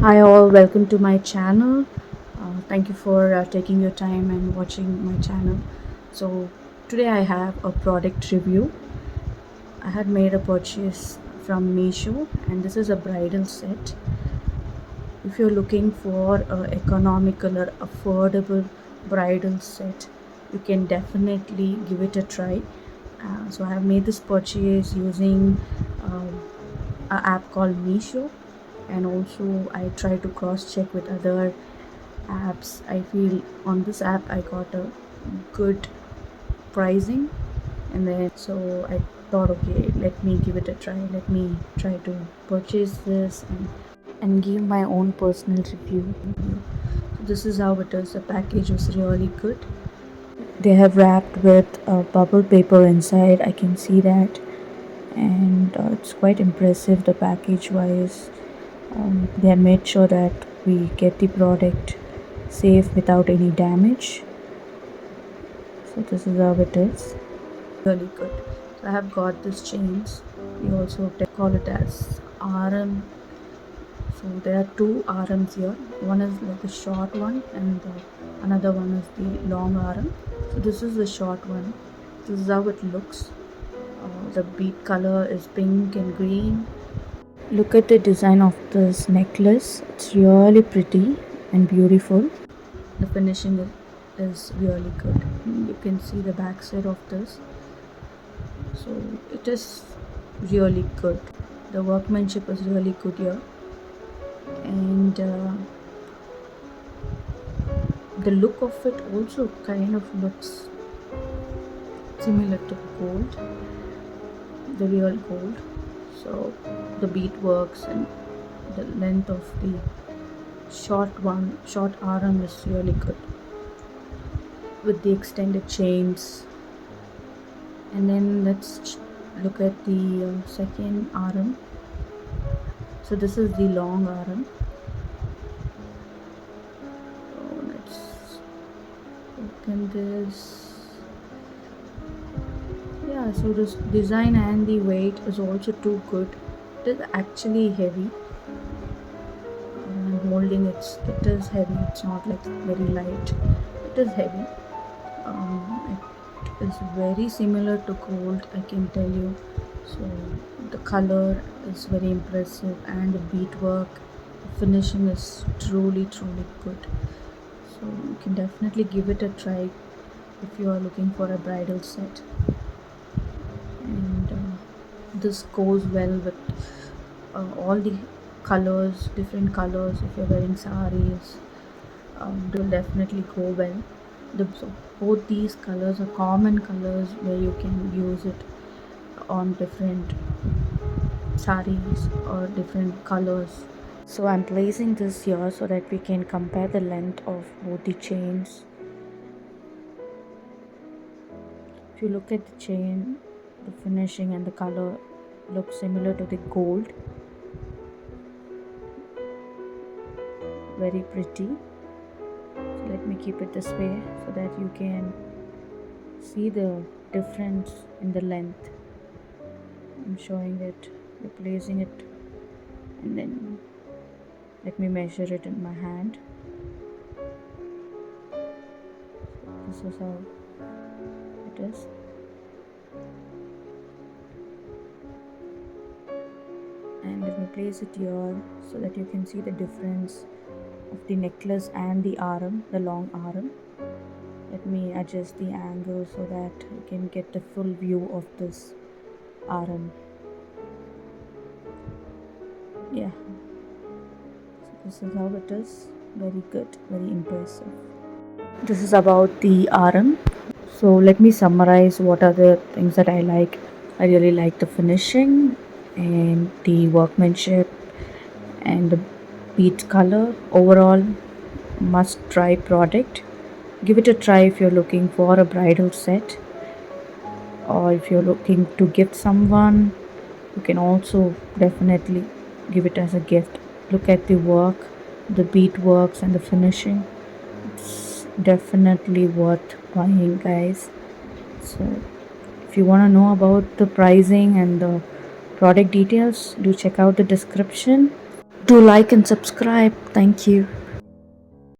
Hi all, welcome to my channel. Thank you for taking your time and watching my channel. So today I have a product review. I had made a purchase from Meesho and this is a bridal set. If you're looking for a economical or affordable bridal set, you can definitely give it a try. So I have made this purchase using an app called Meesho, and also I try to cross check with other apps. I feel on this app I got a good pricing, and then so I thought, okay, let me give it a try, let me try to purchase this and give my own personal review. So this is how it is. The package was really good. They have wrapped with bubble paper inside, I can see that, and it's quite impressive the package wise. They have made sure that we get the product safe without any damage. So this is how it is. Really good. So I have got this chains. We also call it as RM. So there are two RMs here. One is like the short one, and another one is the long RM. So this is the short one. This is how it looks. The bead color is pink and green. Look at the design of this necklace. It's really pretty and beautiful. The finishing is really good. You can see the back side of this. So it is really good. The workmanship is really good here, and the look of it also kind of looks similar to gold, the real gold. So the beadworks and the length of the short arm is really good with the extended chains. And then let's look at the second arm. So this is the long arm. So let's open this. Yeah, so this design and the weight is also too good. It is actually heavy. I'm holding it is heavy. It's not like very light. It is heavy. It is very similar to gold, I can tell you. So the color is very impressive, and the beadwork, the finishing is truly good. So you can definitely give it a try if you are looking for a bridal set. And this goes well with all the colors, different colors. If you're wearing saris, it will definitely go well. So both these colors are common colors where you can use it on different saris or different colors. So I'm placing this here so that we can compare the length of both the chains. If you look at the chain, the finishing and the color looks similar to the gold. Very pretty. So let me keep it this way so that you can see the difference in the length. I'm showing it, replacing it, and then let me measure it in my hand. This is how it is. And let me place it here so that you can see the difference of the necklace and the arm, the long arm. Let me adjust the angle so that you can get the full view of this arm. Yeah, so this is how it is. Very good, very impressive. This is about the arm. So let me summarize what are the things that I like. I really like the finishing and the workmanship and the bead color. Overall, must try product. Give it a try if you're looking for a bridal set, or if you're looking to gift someone. You can also definitely give it as a gift. Look at the work, the bead works and the finishing. It's definitely worth buying, guys. So if you want to know about the pricing and the product details, do check out the description. Do like and subscribe. Thank you.